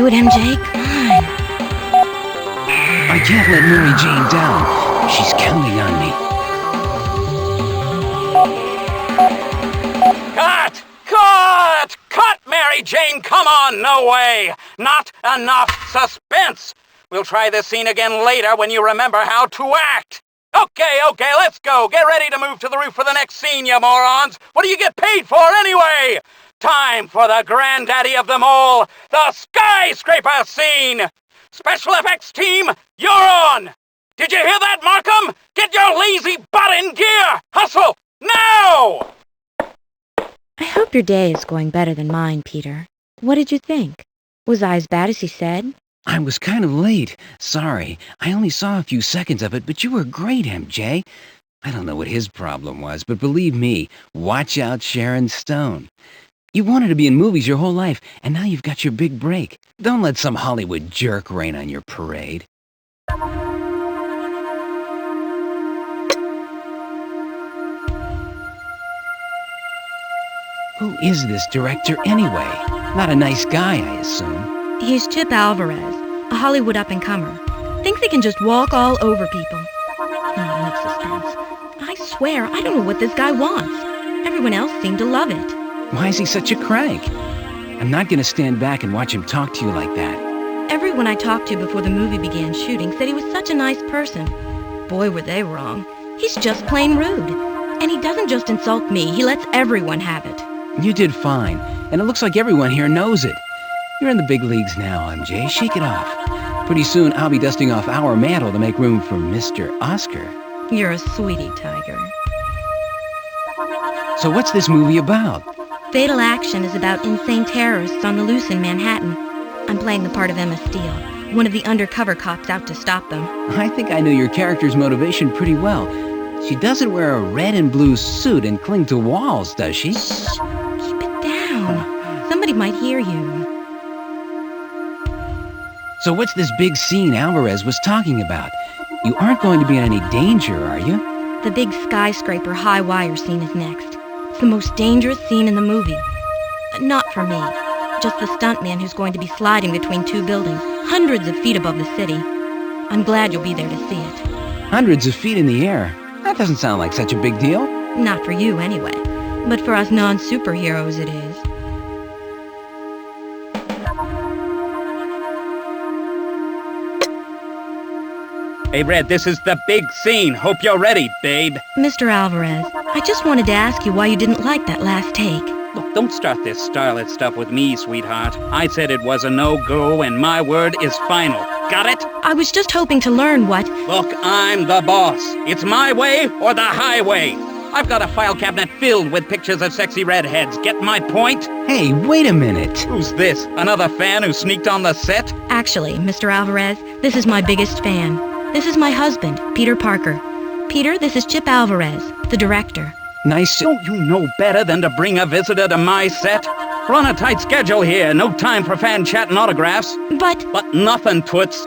it, MJ. Come on. I can't let Mary Jane down. She's counting on me. Cut! Cut! Cut, Mary Jane! Come on, no way! Not enough suspense! We'll try this scene again later when you remember how to act! Okay, let's go! Get ready to move to the roof for the next scene, you morons! What do you get paid for, anyway? Time for the granddaddy of them all, the skyscraper scene! Special effects team, you're on! Did you hear that, Markham? Get your lazy butt in gear! Hustle! Now! I hope your day is going better than mine, Peter. What did you think? Was I as bad as he said? I was kind of late. Sorry. I only saw a few seconds of it, but you were great, MJ. I don't know what his problem was, but believe me, watch out Sharon Stone. You wanted to be in movies your whole life, and now you've got your big break. Don't let some Hollywood jerk rain on your parade. Who is this director anyway? Not a nice guy, I assume. He's Chip Alvarez, a Hollywood up-and-comer. Thinks he can just walk all over people. Not enough suspense. I swear, I don't know what this guy wants. Everyone else seemed to love it. Why is he such a crank? I'm not going to stand back and watch him talk to you like that. Everyone I talked to before the movie began shooting said he was such a nice person. Boy, were they wrong. He's just plain rude. And he doesn't just insult me, he lets everyone have it. You did fine, and it looks like everyone here knows it. You're in the big leagues now, MJ. Shake it off. Pretty soon, I'll be dusting off our mantle to make room for Mr. Oscar. You're a sweetie, Tiger. So what's this movie about? Fatal Action is about insane terrorists on the loose in Manhattan. I'm playing the part of Emma Steele, one of the undercover cops out to stop them. I think I know your character's motivation pretty well. She doesn't wear a red and blue suit and cling to walls, does she? Shh! Keep it down. Somebody might hear you. So what's this big scene Alvarez was talking about? You aren't going to be in any danger, are you? The big skyscraper high wire scene is next. It's the most dangerous scene in the movie. Not for me. Just the stuntman who's going to be sliding between two buildings, hundreds of feet above the city. I'm glad you'll be there to see it. Hundreds of feet in the air. That doesn't sound like such a big deal. Not for you, anyway. But for us non-superheroes, it is. Hey, Red, this is the big scene. Hope you're ready, babe. Mr. Alvarez, I just wanted to ask you why you didn't like that last take. Look, don't start this starlet stuff with me, sweetheart. I said it was a no-go, and my word is final. Got it? I was just hoping to learn what... Look, I'm the boss. It's my way or the highway. I've got a file cabinet filled with pictures of sexy redheads. Get my point? Hey, wait a minute. Who's this? Another fan who sneaked on the set? Actually, Mr. Alvarez, this is my biggest fan. This is my husband, Peter Parker. Peter, this is Chip Alvarez, the director. Nice. Don't you know better than to bring a visitor to my set? We're on a tight schedule here. No time for fan chat and autographs. But nothing, Toots.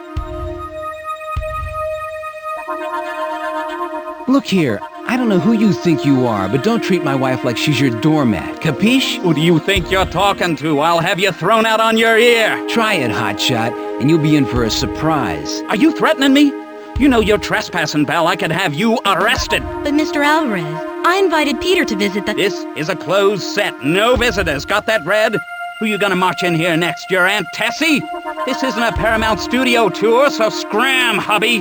Look here, I don't know who you think you are, but don't treat my wife like she's your doormat, capiche? Who do you think you're talking to? I'll have you thrown out on your ear. Try it, hotshot, and you'll be in for a surprise. Are you threatening me? You know you're trespassing, pal. I could have you arrested. But Mr. Alvarez, I invited Peter to visit the... This is a closed set. No visitors. Got that, Red? Who you gonna march in here next? Your Aunt Tessie? This isn't a Paramount studio tour, so scram, hubby.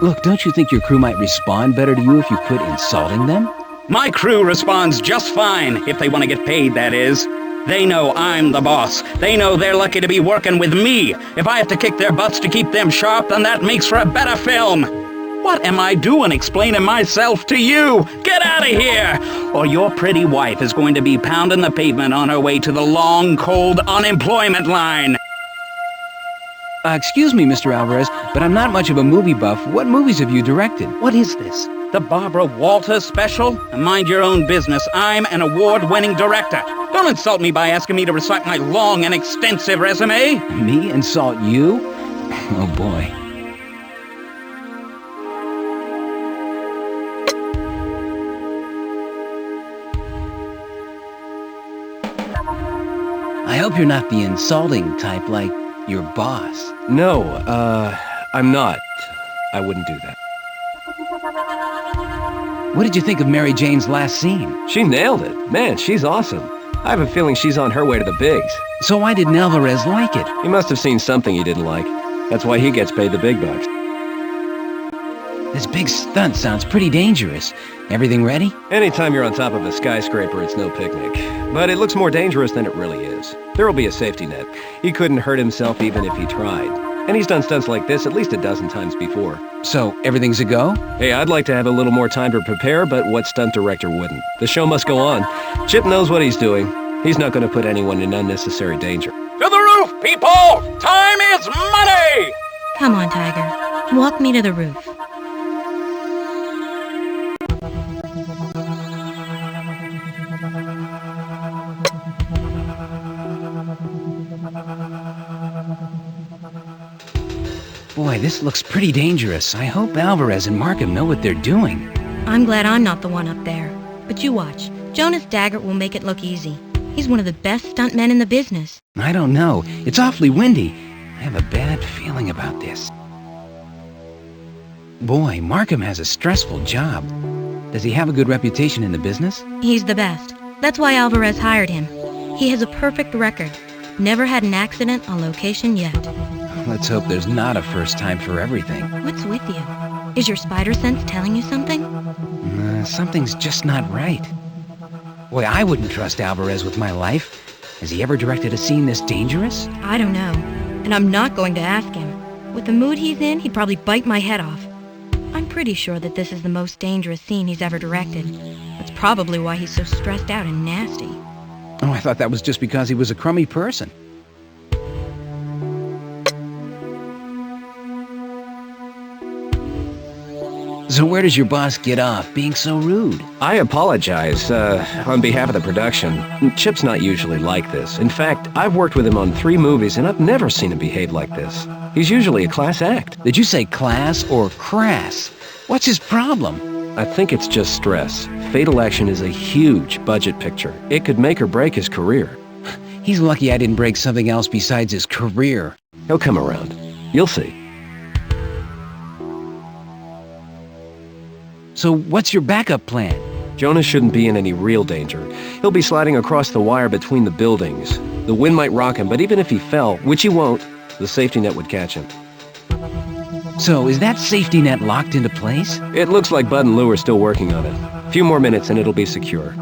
Look, don't you think your crew might respond better to you if you quit insulting them? My crew responds just fine, if they want to get paid, that is. They know I'm the boss. They know they're lucky to be working with me. If I have to kick their butts to keep them sharp, then that makes for a better film. What am I doing explaining myself to you? Get out of here! Or your pretty wife is going to be pounding the pavement on her way to the long, cold unemployment line. Excuse me, Mr. Alvarez, but I'm not much of a movie buff. What movies have you directed? What is this? The Barbara Walters special? Mind your own business. I'm an award-winning director. Don't insult me by asking me to recite my long and extensive resume. Me insult you? Oh, boy. I hope you're not the insulting type like your boss. No, I'm not. I wouldn't do that. What did you think of Mary Jane's last scene? She nailed it. Man, she's awesome. I have a feeling she's on her way to the bigs. So why didn't Alvarez like it? He must have seen something he didn't like. That's why he gets paid the big bucks. This big stunt sounds pretty dangerous. Everything ready? Anytime you're on top of a skyscraper, it's no picnic. But it looks more dangerous than it really is. There'll be a safety net. He couldn't hurt himself even if he tried. And he's done stunts like this at least a dozen times before. So, everything's a go? Hey, I'd like to have a little more time to prepare, but what stunt director wouldn't? The show must go on. Chip knows what he's doing. He's not going to put anyone in unnecessary danger. To the roof, people! Time is money! Come on, Tiger. Walk me to the roof. Boy, this looks pretty dangerous. I hope Alvarez and Markham know what they're doing. I'm glad I'm not the one up there. But you watch. Jonas Daggett will make it look easy. He's one of the best stuntmen in the business. I don't know. It's awfully windy. I have a bad feeling about this. Boy, Markham has a stressful job. Does he have a good reputation in the business? He's the best. That's why Alvarez hired him. He has a perfect record. Never had an accident on location yet. Let's hope there's not a first time for everything. What's with you? Is your spider sense telling you something? Something's just not right. Boy, I wouldn't trust Alvarez with my life. Has he ever directed a scene this dangerous? I don't know. And I'm not going to ask him. With the mood he's in, he'd probably bite my head off. I'm pretty sure that this is the most dangerous scene he's ever directed. That's probably why he's so stressed out and nasty. Oh, I thought that was just because he was a crummy person. So where does your boss get off being so rude? I apologize, on behalf of the production. Chip's not usually like this. In fact, I've worked with him on 3 movies and I've never seen him behave like this. He's usually a class act. Did you say class or crass? What's his problem? I think it's just stress. Fatal Action is a huge budget picture. It could make or break his career. He's lucky I didn't break something else besides his career. He'll come around. You'll see. So what's your backup plan? Jonas shouldn't be in any real danger. He'll be sliding across the wire between the buildings. The wind might rock him, but even if he fell, which he won't, the safety net would catch him. So is that safety net locked into place? It looks like Bud and Lou are still working on it. A few more minutes and it'll be secure.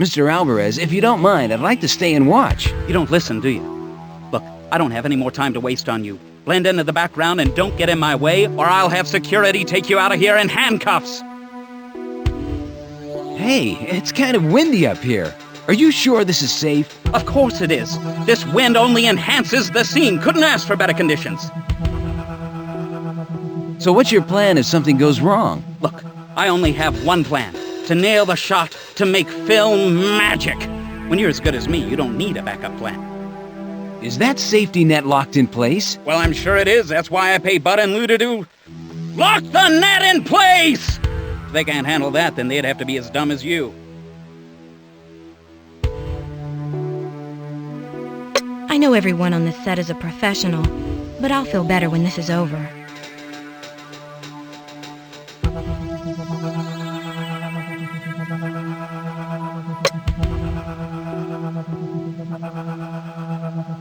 Mr. Alvarez, if you don't mind, I'd like to stay and watch. You don't listen, do you? Look, I don't have any more time to waste on you. Blend into the background and don't get in my way, or I'll have security take you out of here in handcuffs. Hey, it's kind of windy up here. Are you sure this is safe? Of course it is. This wind only enhances the scene. Couldn't ask for better conditions. So what's your plan if something goes wrong? Look, I only have one plan. To nail the shot, to make film magic. When you're as good as me, you don't need a backup plan. Is that safety net locked in place? Well, I'm sure it is. That's why I pay Bud and Lou to do... Lock the net in place! If they can't handle that, then they'd have to be as dumb as you. I know everyone on this set is a professional, but I'll feel better when this is over.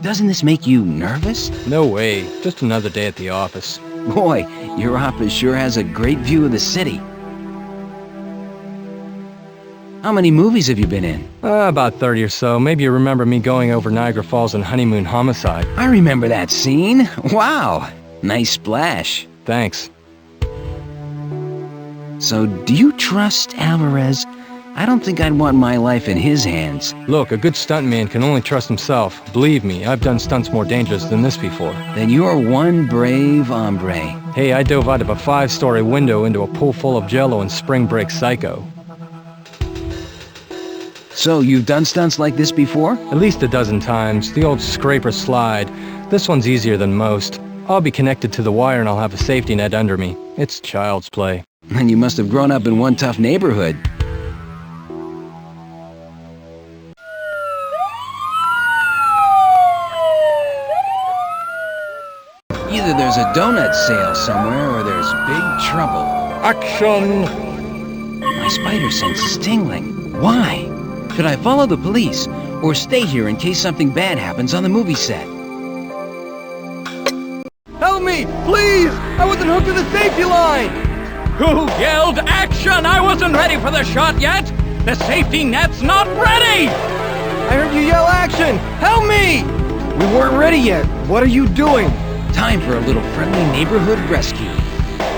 Doesn't this make you nervous? No way. Just another day at the office. Boy, your office sure has a great view of the city. How many movies have you been in? About 30 or so. Maybe you remember me going over Niagara Falls and Honeymoon Homicide. I remember that scene. Wow, nice splash. Thanks. So, do you trust Alvarez? I don't think I'd want my life in his hands. Look, a good stuntman can only trust himself. Believe me, I've done stunts more dangerous than this before. Then you're one brave hombre. Hey, I dove out of a 5-story window into a pool full of Jell-O in Spring Break Psycho. So, you've done stunts like this before? At least a dozen times. The old scraper slide. This one's easier than most. I'll be connected to the wire and I'll have a safety net under me. It's child's play. And you must have grown up in one tough neighborhood. Either there's a donut sale somewhere or there's big trouble. Action! My spider sense is tingling. Why? Should I follow the police or stay here in case something bad happens on the movie set? Help me! Please! I wasn't hooked to the safety line! Who yelled action? I wasn't ready for the shot yet! The safety net's not ready! I heard you yell action! Help me! We weren't ready yet. What are you doing? Time for a little friendly neighborhood rescue.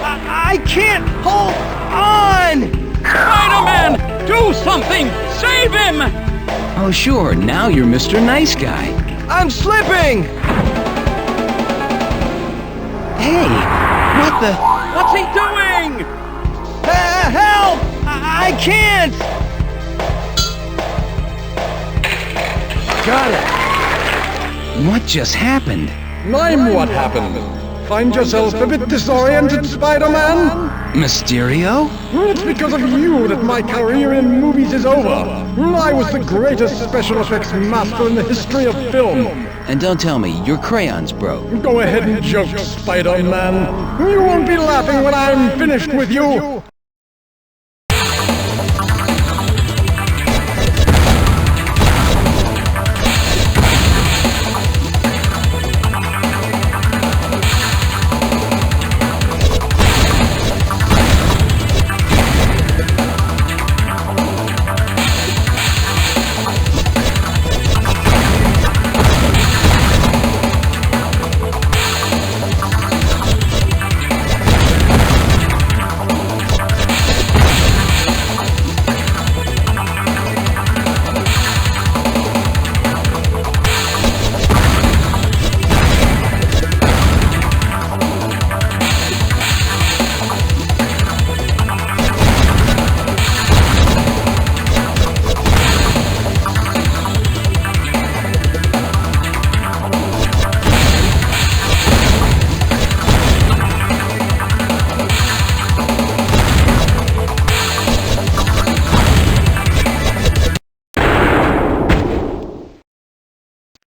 I can't hold on! Spider-Man! Do something! Save him! Oh sure, now you're Mr. Nice Guy. I'm slipping! Hey, what the... What's he doing? Help! I can't! Got it. What just happened? Name what happened. Find yourself a bit disoriented, Spider-Man? Mysterio? It's because of you that my career in movies is over. I was the greatest special effects master in the history of film. And don't tell me, your crayons broke. Go ahead and joke, Spider-Man. You won't be laughing when I'm finished with you.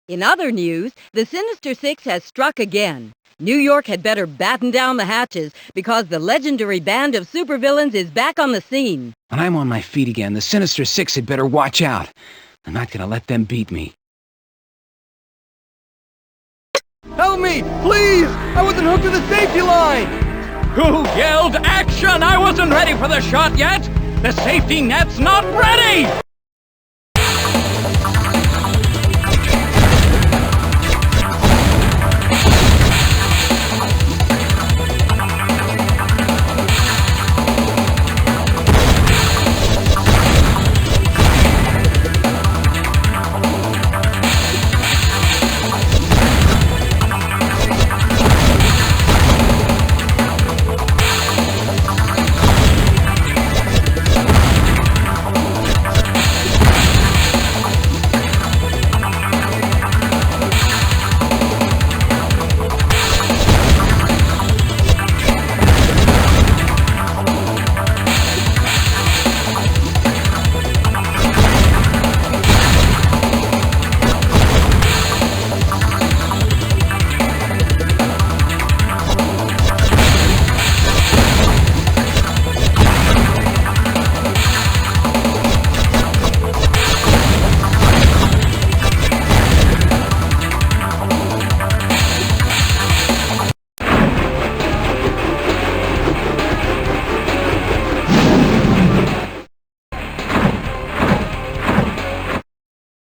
In other news, the Sinister Six has struck again. New York had better batten down the hatches because the legendary band of supervillains is back on the scene. When I'm on my feet again, the Sinister Six had better watch out. I'm not gonna let them beat me. Help me! Please! I wasn't hooked to the safety line! Who yelled action? I wasn't ready for the shot yet! The safety net's not ready!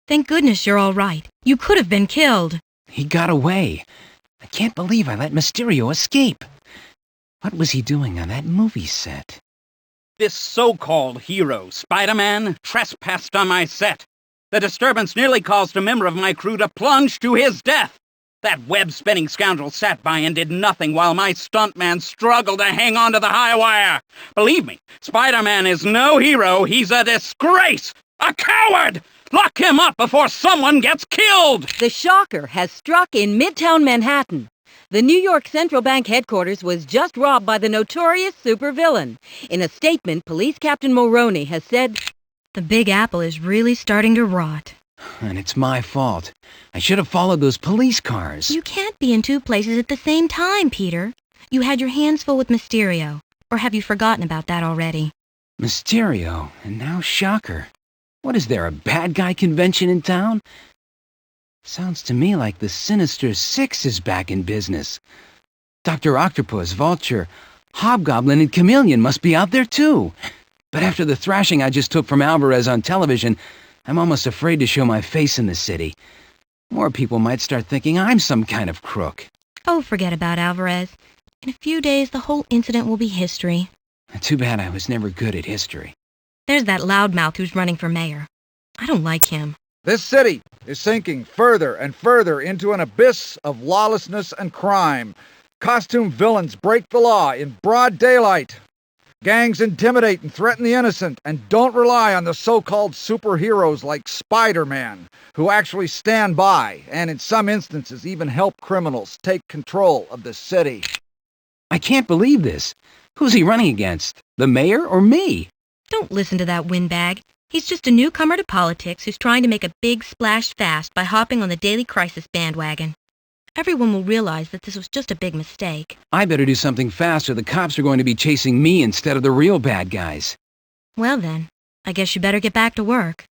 Thank goodness you're all right. You could have been killed. He got away. I can't believe I let Mysterio escape. What was he doing on that movie set? This so-called hero, Spider-Man, trespassed on my set. The disturbance nearly caused a member of my crew to plunge to his death. That web-spinning scoundrel sat by and did nothing while my stuntman struggled to hang on to the high wire. Believe me, Spider-Man is no hero. He's a disgrace. A coward! Lock him up before someone gets killed! The shocker has struck in Midtown Manhattan. The New York Central Bank headquarters was just robbed by the notorious supervillain. In a statement, Police Captain Mulroney has said, The Big Apple is really starting to rot. And it's my fault. I should have followed those police cars. You can't be in two places at the same time, Peter. You had your hands full with Mysterio. Or have you forgotten about that already? Mysterio, and now Shocker. What is there, a bad guy convention in town? Sounds to me like the Sinister Six is back in business. Dr. Octopus, Vulture, Hobgoblin, and Chameleon must be out there too. But after the thrashing I just took from Alvarez on television, I'm almost afraid to show my face in the city. More people might start thinking I'm some kind of crook. Oh, forget about Alvarez. In a few days, the whole incident will be history. Too bad I was never good at history. There's that loudmouth who's running for mayor. I don't like him. This city is sinking further and further into an abyss of lawlessness and crime. Costume villains break the law in broad daylight. Gangs intimidate and threaten the innocent and don't rely on the so-called superheroes like Spider-Man, who actually stand by and in some instances even help criminals take control of the city. I can't believe this. Who's he running against? The mayor or me? Don't listen to that windbag. He's just a newcomer to politics who's trying to make a big splash fast by hopping on the daily crisis bandwagon. Everyone will realize that this was just a big mistake. I better do something fast or the cops are going to be chasing me instead of the real bad guys. Well then, I guess you better get back to work.